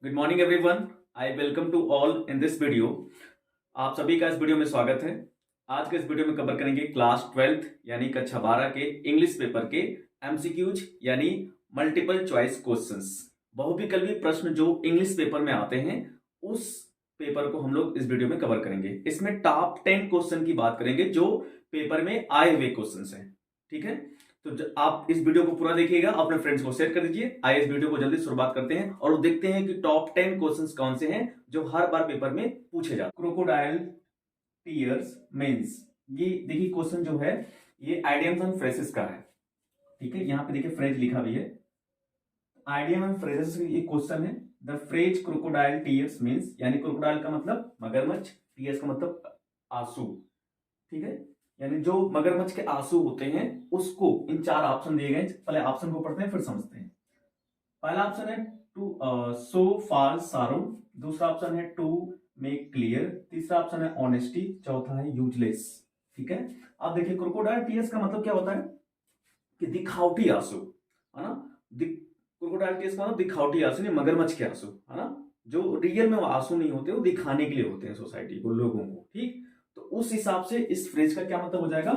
Good morning everyone. I welcome to all in this video. आप सभी का इस वीडियो में स्वागत है। आज के इस वीडियो में कवर करेंगे क्लास 12th यानी कक्षा 12 के इंग्लिश पेपर के एमसीक्यूज यानी मल्टीपल चॉइस क्वेश्चंस। बहुविकल्पी प्रश्न जो इंग्लिश पेपर में आते हैं उस पेपर को हम लोग इस वीडियो में कवर करेंगे। इसमें टॉप 10 क्वेश्चन की बात करेंगे जो पेपर में आए हुए क्वेश्चन हैं। ठीक है, तो आप इस वीडियो को पूरा देखिएगा, अपने फ्रेंड्स को शेयर कर दीजिए। आइए इस वीडियो को जल्दी शुरुआत करते हैं और देखते हैं कि टॉप 10 क्वेश्चंस कौन से हैं जो हर बार पेपर में पूछे जाते हैं। क्रोकोडाइल टीयर्स मींस, ये देखिए क्वेश्चन जो है ये आइडियम्स एंड फ्रेजेस का है। ठीक है, यहां पे देखिए फ्रेज लिखा भी है, आइडियम एंड फ्रेजेस ये क्वेश्चन है। The phrase crocodile tears means, यानी क्रोकोडाइल का मतलब मगरमच्छ, टीयर्स का मतलब आंसू। ठीक है, यानी जो मगरमच्छ के आंसू होते हैं उसको, इन चार ऑप्शन दिए गए। पहले ऑप्शन को पढ़ते हैं फिर समझते हैं। पहला ऑप्शन है टू सो फॉल सारो, दूसरा ऑप्शन है टू मेक क्लियर, तीसरा ऑप्शन है ऑनेस्टी, चौथा है यूजलेस। ठीक है, अब देखिए क्रोकोडाइल टीयर्स का मतलब क्या होता है कि दिखावटी आंसू, है ना। क्रोकोडाइल टीयर्स का मतलब दिखावटी आंसू, नहीं मगरमच्छ के आंसू, है ना। जो रियल में वो आंसू नहीं होते, वो दिखाने के लिए होते हैं सोसाइटी को, लोगों को। ठीक, तो उस हिसाब से इस फ्रेज का क्या मतलब हो जाएगा,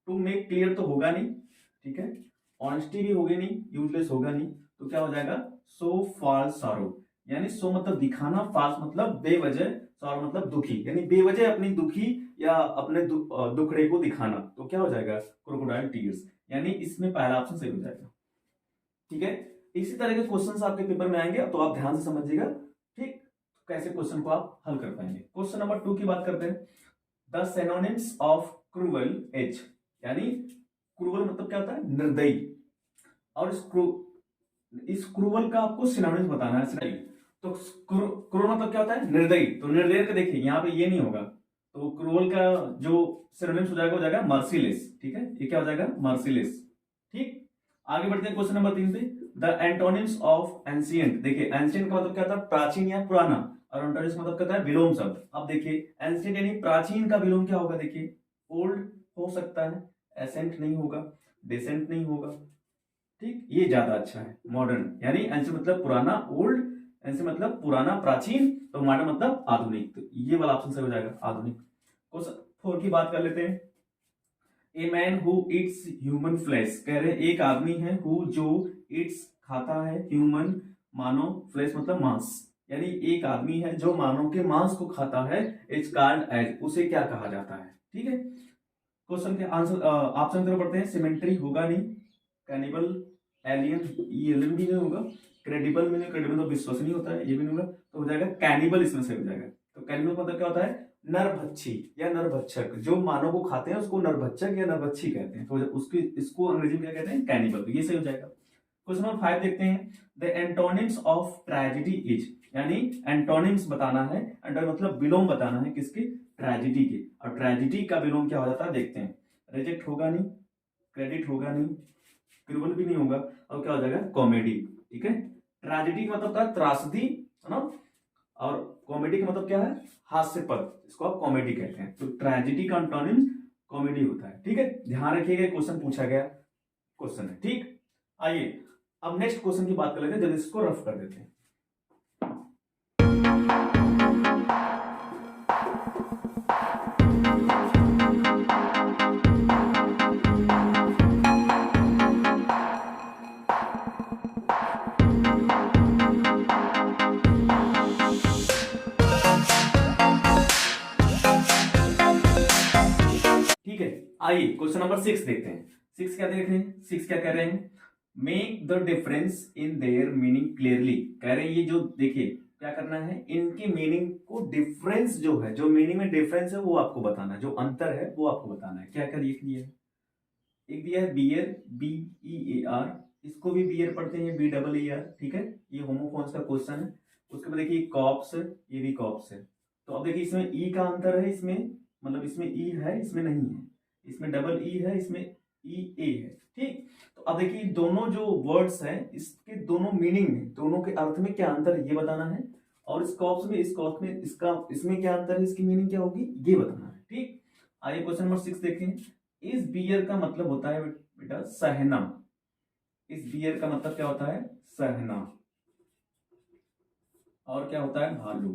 टू मेक क्लियर तो होगा नहीं, ठीक है, ऑनेस्टी भी होगी नहीं, यूजलेस होगा नहीं, तो क्या हो जाएगा सो फॉल सारो, यानी सो मतलब दिखाना, फॉल्स मतलब बेवजह, सारो मतलब दुखी, यानी बेवजह अपनी दुखी या अपने दुखड़े को दिखाना, तो क्या हो जाएगा क्रोकोडाइल टीयर्स, यानी इसमें पहला ऑप्शन सही हो जाएगा। ठीक है, इसी तरह के क्वेश्चंस आपके पेपर में आएंगे, तो आप ध्यान से समझिएगा। ठीक, कैसे क्वेश्चन को आप हल कर पाएंगे। क्वेश्चन नंबर 2 की बात करते हैं। The synonyms of cruel as, यानी क्रूवल मतलब क्या होता है निर्दयी, और इस क्रूवल का आपको सिनोनिम्स बताना है। तो क्रूवल मतलब क्या होता है निर्दयी, तो निर्दयी का देखिए यहाँ पे ये नहीं होगा, तो क्रूवल का जो सिनोनिम्स हो जाएगा वो जाएगा मर्सीलेस। ठीक है, ये क्या हो जाएगा मर्सीलेस। ठीक, आगे बढ़ते हैं क्वेश्चन नंबर 3 पे। द एंटोनिम्स ऑफ एंशिएंट, देखिए एंशिएंट का मतलब क्या होता है प्राचीन या पुराना, और एंटोनिम्स का मतलब क्या होता है विलोम शब्द। अब देखिए एंशिएंट यानी प्राचीन का विलोम क्या होगा, देखिए ओल्ड हो सकता है, एसेंट नहीं होगा, डिसेंट नहीं होगा। ठीक, ये ज्यादा अच्छा है मॉडर्न, यानी एंशिएंट मतलब पुराना, ओल्ड, एंशिएंट मतलब पुराना प्राचीन, तो मॉडर्न मतलब आधुनिक, तो ये वाला ऑप्शन सही हो जाएगा आधुनिक। क्वेश्चन 4 की बात कर लेते हैं। A man who it's human flesh, कह रहे हैं एक आदमी है हु जो इट्स खाता है, ह्यूमन मानव, फ्लैश मतलब मांस, यानी एक आदमी है जो मानव के मांस को खाता है, इट्स कॉल्ड एज, उसे क्या कहा जाता है। ठीक है, क्वेश्चन के आंसर ऑप्शन की तरफ बढ़ते हैं। सिमेंट्री होगा नहीं, कैनिबल, एलियन, ये एलियन भी नहीं होगा, क्रेडिबल में नहीं, क्रेडिबल तो विश्वसनीय होता है, ये भी नहीं होगा, तो हो जाएगा कैनिबल, इसमें से हो जाएगा। तो कैनिबल मतलब क्या होता है नरभक्षी या नरभक्षक, जो मानव को खाते हैं उसको नरभक्षक या नरभक्षी कहते हैं, तो उसकी इसको अंग्रेजी में क्या कहते हैं कैनिबल, तो ये सही हो जाएगा। क्वेश्चन नंबर 5 देखते हैं। The antonyms of tragedy is, यानी एंटोनिम्स बताना है, एंटोनिम मतलब विलोम बताना है किसके, ट्रेजेडी के, और ट्रेजेडी का विलोम क्या हो जाता है देखते हैं। रिजेक्ट होगा नहीं, क्रेडिट होगा नहीं, क्रूवल भी नहीं होगा, और क्या हो जाएगा कॉमेडी। ठीक है, ट्रेजेडी मतलब क्या त्रासदी, है ना, और कॉमेडी का मतलब क्या है हास्य पद, इसको आप कॉमेडी कहते हैं, तो ट्रेजेडी का एंटोनिम कॉमेडी होता है। ठीक है, ध्यान रखिएगा क्वेश्चन पूछा गया क्वेश्चन है। ठीक, आइए अब नेक्स्ट क्वेश्चन की बात कर लेते हैं, जल्दी इसको रफ कर देते हैं। ठीक है, आइए क्वेश्चन नंबर 6 देखते हैं। 6 क्या देख रहे हैं, 6 क्या कह रहे हैं, make the difference in their meaning clearly, कह रहे हैं ये जो देखिए क्या करना है, इनकी मीनिंग को डिफरेंस जो है, जो मीनिंग में डिफरेंस है वो आपको बताना है, जो अंतर है वो आपको बताना है। क्या क्या दिया है, एक दिया है bear, B E A R, इसको भी बियर पढ़ते हैं, बी डबल ई आर। ठीक है, ये होमोफोन्स का क्वेश्चन है। उसके बाद देखिए कॉप्स, ये भी कॉप्स है। तो अब देखिए इसमें ई का अंतर है, इसमें मतलब इसमें ई है इसमें नहीं है, इसमें डबल ई है इसमें ई ए है। ठीक, तो अब देखिए दोनों जो वर्ड्स हैं इसके दोनों मीनिंग में, दोनों के अर्थ में क्या अंतर है ये बताना है, और इस कॉप्स में, इस कॉप्स में, इसका इसमें क्या अंतर है, इसकी मीनिंग क्या होगी ये बताना है। ठीक, आइए क्वेश्चन नंबर 6 देखें। इस बियर का मतलब होता है बेटा सहना, इस बियर का मतलब क्या होता है सहना, और क्या होता है, भालू।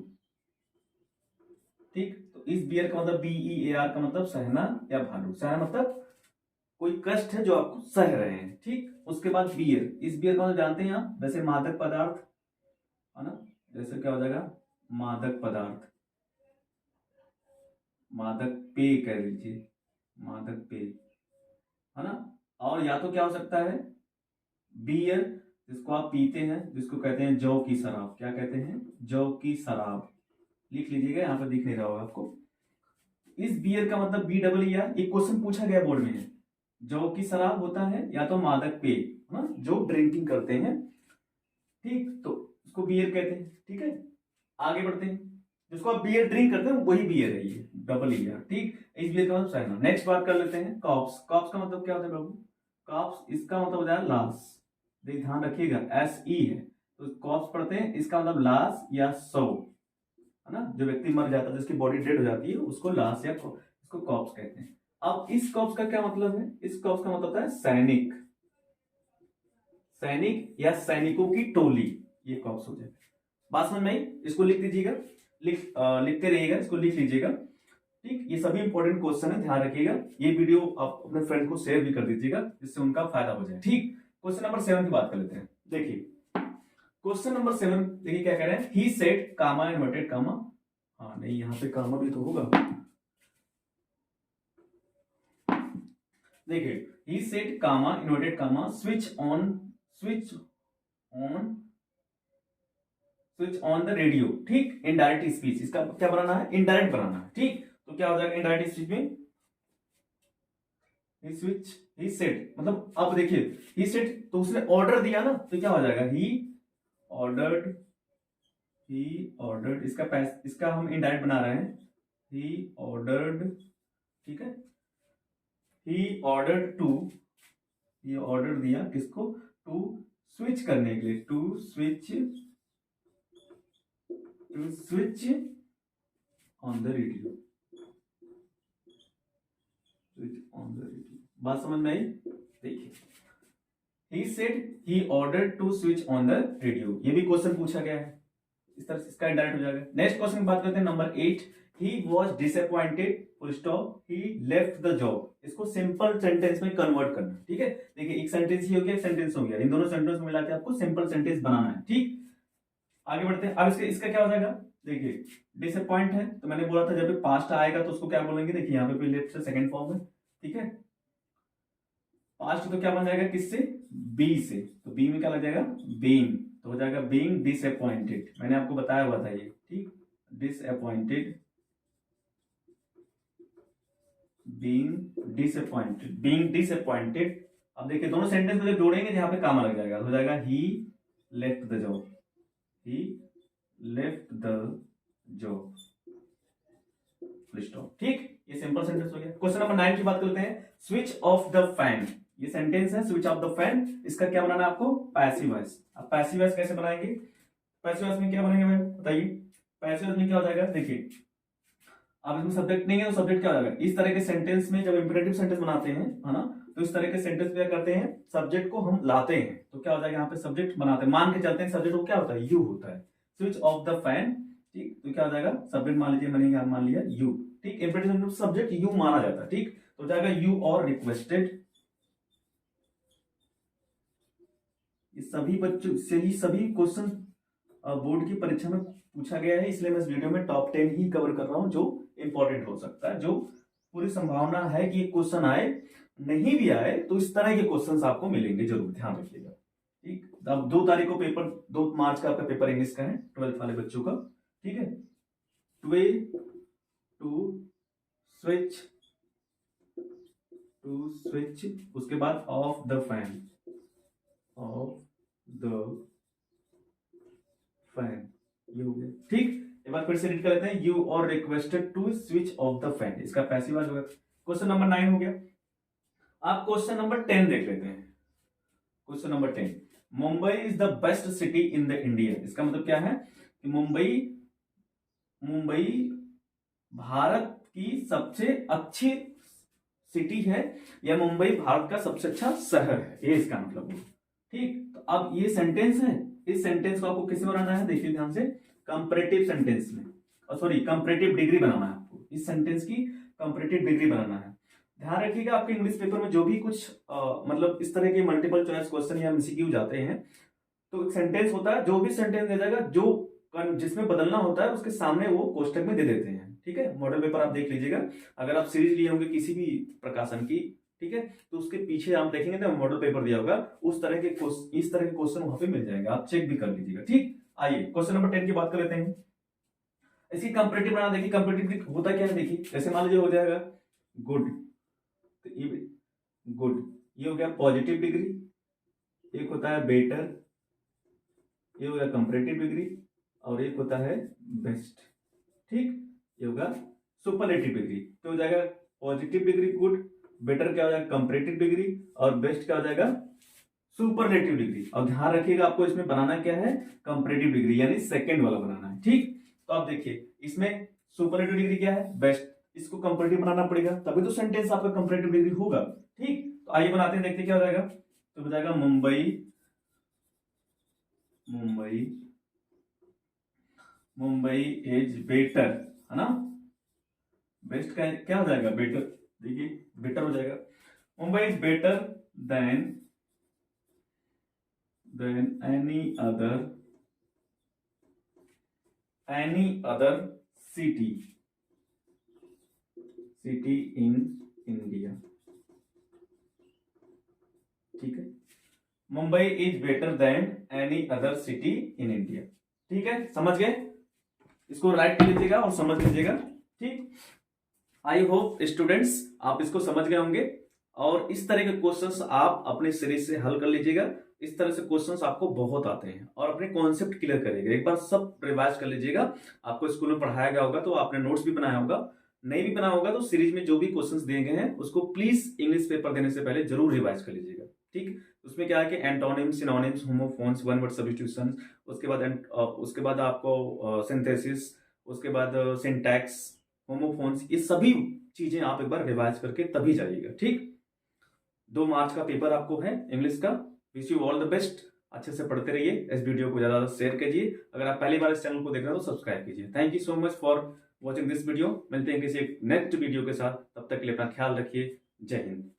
ठीक, तो इस बियर का मतलब BEAR का मतलब सहना या भालू। सहना मतलब कोई कष्ट है जो आपको सह रहे हैं। ठीक, उसके बाद बियर, इस बियर का मतलब जानते हैं आप, वैसे मादक पदार्थ है ना, जैसे क्या हो जाएगा, मादक पदार्थ, मादक पेय कह लीजिए, मादक पेय है ना। और या तो क्या हो सकता है, बियर जिसको आप पीते हैं, जिसको कहते हैं जौ की शराब। क्या कहते हैं, जौ की शराब। लिख लीजिएगा, यहाँ पर दिख नहीं रहा होगा आपको। इस बियर का मतलब BEER, एक क्वेश्चन पूछा गया बोर्ड में, जौ की शराब होता है या तो मादक पेय है ना, जो ड्रिंकिंग करते हैं। ठीक, तो उसको बियर कहते हैं। ठीक है, आगे बढ़ते हैं। जिसको आप बियर ड्रिंक करते हैं वही बियर है, ये EER। ठीक, इस बियर का मतलब सहना। नेक्स्ट बात कर लेते हैं कॉप्स। कॉप्स का मतलब क्या होता है बाबू, कॉप्स इसका मतलब हो जाएगा लाश। ध्यान रखिएगा, SE है, तो कॉप्स पढ़ते हैं, इसका मतलब लाश या शव है ना, जो व्यक्ति मर जाता है, जिसकी बॉडी डेड हो जाती है, उसको लाश या इसको कॉप्स कहते हैं। अब इस कॉप्स का क्या मतलब है, इस कॉप्स का मतलब होता है सैनिक, सैनिक या सैनिकों की टोली, ये कॉप्स हो जाए। बात समझ में आई, इसको लिख दीजिएगा, लिखते रहिएगा, इसको लिख लीजिएगा। ठीक, ये सभी इंपॉर्टेंट क्वेश्चन है, ध्यान रखिएगा। ये वीडियो आप अपने फ्रेंड को शेयर भी कर दीजिएगा, जिससे उनका फायदा हो जाए। ठीक, क्वेश्चन नंबर 7 की बात कर लेते हैं। देखिए क्वेश्चन नंबर 7, देखिए क्या कह रहे हैं, ही सेड कामा इन्वर्टेड कामा, हाँ नहीं यहाँ पे कामा भी तो होगा। देखिए he said comma inverted comma switch on the radio. ठीक, इनडायरेक्ट स्पीच, इसका क्या बनाना है, इनडायरेक्ट बनाना है। ठीक, तो क्या हो जाएगा इनडायरेक्ट स्पीच में, ही सेड मतलब, अब देखिए ही सेड तो उसने ऑर्डर दिया ना, तो क्या हो जाएगा, ही ऑर्डर्ड, इसका हम इनडायरेक्ट बना रहे हैं, ही ऑर्डर्ड। ठीक है, ही ऑर्डर्ड टू, ये ऑर्डर दिया किसको, टू स्विच करने के लिए, to switch on the radio, switch on the radio. बात समझ में आई। देखिए he said he ordered to switch on the radio, ये भी क्वेश्चन पूछा गया है, इस तरह से इसका इंडायरेक्ट हो जाएगा। नेक्स्ट क्वेश्चन की बात करते हैं, number 8, he was disappointed full stop he left the job, इसको सिंपल सेंटेंस में कन्वर्ट करना। ठीक है, देखिए एक सेंटेंस ही हो गया, एक सेंटेंस हो गया, इन दोनों सेंटेंस को मिला के आपको सिंपल सेंटेंस बनाना है। ठीक, आगे बढ़ते हैं। अब इसका क्या हो जाएगा, देखिए डिसअपॉइंट है, तो मैंने बोला था जब भी पास्ट आएगा तो उसको क्या बोलेंगे, देखिए यहाँ पे लेफ्ट से सेकंड फॉर्म है। ठीक है, पास्ट तो क्या बन जाएगा, किससे, बी से, तो बी में क्या लग जाएगा, बीइंग, तो हो जाएगा बीइंग डिसअपॉइंटेड, मैंने आपको बताया हुआ था ये। ठीक, डिसअपॉइंटेड, बीइंग डिसअपॉइंटेड। अब देखिए दोनों सेंटेंस को जब जोड़ेंगे यहाँ पे कामा लग जाएगा, हो जाएगा he left the job, he left the job, full stop. ठीक, ये सिंपल सेंटेंस हो गया। क्वेश्चन नंबर 9 की बात करते हैं, स्विच ऑफ द फैन, ये सेंटेंस है, स्विच ऑफ द फैन, इसका क्या बनाना है आपको, पैसिव वॉइस। अब पैसिव वॉइस कैसे बनाएंगे, पैसिव वॉइस में क्या बनेगा भाई बताइए, पैसिव वॉइस में क्या हो जाएगा, देखिए अब इसमें सब्जेक्ट नहीं है तो सब्जेक्ट क्या हो जाएगा, इस तरह के सेंटेंस में जब इंपेरेटिव सेंटेंस बनाते हैं है ना, तो इस तरह के सेंटेंस में क्या करते हैं, सब्जेक्ट को हम लाते हैं, तो क्या हो जाएगा यहाँ पे सब्जेक्ट बनाते हैं, मान के चलते हैं सब्जेक्ट को क्या होता है, यू होता है, स्विच ऑफ द फैन। ठीक, तो क्या हो जाएगा, सब्जेक्ट मान लीजिए, मैंने मान लिया यू। ठीक, इंपेरेटिव सब्जेक्ट यू माना जाता है। ठीक, तो जाएगा यू और रिक्वेस्टेड, ये सभी बच्चों से ही सभी क्वेश्चन बोर्ड की परीक्षा में पूछा गया है, इसलिए मैं इस वीडियो में टॉप 10 ही कवर कर रहा हूं, जो इंपॉर्टेंट हो सकता है, जो पूरी संभावना है कि क्वेश्चन आए, नहीं भी आए तो इस तरह के क्वेश्चंस आपको मिलेंगे, जरूर ध्यान रखिएगा। ठीक, अब 2 तारीख को पेपर, 2 मार्च का आपका पेपर इंग्लिश का है, 12th वाले बच्चों का। ठीक है, 12 टू स्विच, उसके बाद ऑफ द फैन, ये हो गया। ठीक, एक बार फिर से रीड कर लेते हैं, you are requested to switch off the fan, इसका पैसिव वॉइस हो गया। क्वेश्चन नंबर 9 हो गया। आप क्वेश्चन नंबर 10 देख लेते हैं। Question number 10, Mumbai is the best city in the India, इसका मतलब क्या है कि मुंबई भारत की सबसे अच्छी सिटी है, या मुंबई भारत का सबसे अच्छा शहर है, ये इसका मतलब है। ठीक, तो अब ये सेंटेंस है, इस सेंटेंस को आपको कैसे बनाना है, देखिए ध्यान से, कंपैरेटिव सेंटेंस में, और सॉरी कंपैरेटिव डिग्री बनाना है आपको, इस सेंटेंस की कंपैरेटिव डिग्री बनाना है। ध्यान रखिएगा आपके इंग्लिश पेपर में जो भी कुछ मतलब इस तरह के मल्टीपल चॉइस क्वेश्चन या एमसीक्यू जाते हैं, तो एक सेंटेंस होता है, जो भी सेंटेंस दे जाएगा जो जिसमें बदलना होता है उसके सामने वो कोष्टक में दे देते हैं। ठीक है, मॉडल पेपर आप देख लीजिएगा, अगर आप सीरीज लिए होंगे किसी भी प्रकाशन की, ठीक है, तो उसके पीछे आप देखेंगे तो मॉडल पेपर दिया होगा, उस तरह के इस तरह के क्वेश्चन वहां पे मिल जाएगा, आप चेक भी कर लीजिएगा। ठीक, आइए क्वेश्चन नंबर 10 की बात कर लेते हैं। इसकी कंपैरेटिव बना, देखिए कंपैरेटिव होता क्या है, देखिए जैसे मान लीजिए हो जाएगा गुड, तो ये गुड ये हो गया पॉजिटिव डिग्री, एक होता है बेटर, ये हो गया कंपैरेटिव डिग्री, और एक होता है बेस्ट। ठीक, ये होगा सुपरलेटिव डिग्री, तो हो जाएगा पॉजिटिव डिग्री गुड, बेटर क्या हो जाएगा कंपैरेटिव डिग्री, और बेस्ट क्या हो जाएगा सुपरलेटिव डिग्री। और ध्यान रखिएगा आपको इसमें बनाना क्या है, कंपैरेटिव डिग्री यानी सेकंड वाला बनाना है। ठीक, तो आप देखिए इसमें सुपरलेटिव डिग्री क्या है बेस्ट, इसको कंपैरेटिव बनाना पड़ेगा तभी तो सेंटेंस आपका कंपैरेटिव डिग्री होगा। ठीक, तो आइए बनाते हैं, देखते क्या हो जाएगा। तो हो जाएगा मुंबई इज बेटर, है ना, बेस्ट का क्या हो जाएगा बेटर, देखिए बेटर हो जाएगा, Mumbai is better than any other city in India. ठीक है, Mumbai is better than any other city in India. ठीक है, समझ गए, इसको राइट कर लीजिएगा और समझ लीजिएगा। ठीक, आई होप स्टूडेंट्स आप इसको समझ गए होंगे, और इस तरह के क्वेश्चंस आप अपने सीरीज से हल कर लीजिएगा। इस तरह से क्वेश्चंस आपको बहुत आते हैं, और अपने कॉन्सेप्ट क्लियर करिएगा, एक बार सब रिवाइज कर लीजिएगा। आपको स्कूल में पढ़ाया गया होगा तो आपने नोट्स भी बनाया होगा, नहीं भी बनाया होगा तो सीरीज में जो भी क्वेश्चंस दिए गए हैं उसको प्लीज इंग्लिश पेपर देने से पहले जरूर रिवाइज कर लीजिएगा। ठीक, उसमें क्या है कि antonyms, synonyms, homophones, one word substitution, उसके बाद आपको सिंथेसिस, उसके बाद सिंटैक्स, होमोफोन्स, ये सभी चीजें आप एक बार रिवाइज करके तभी जाइएगा। ठीक, 2 मार्च का पेपर आपको है इंग्लिश का। Wish you all the best, अच्छे से पढ़ते रहिए, इस वीडियो को ज्यादा शेयर कीजिए, अगर आप पहली बार इस चैनल को देख रहे हो तो सब्सक्राइब कीजिए। Thank you so much for watching this video, मिलते हैं किसी नेक्स्ट वीडियो के साथ, तब तक के लिए अपना ख्याल रखिए, जय हिंद।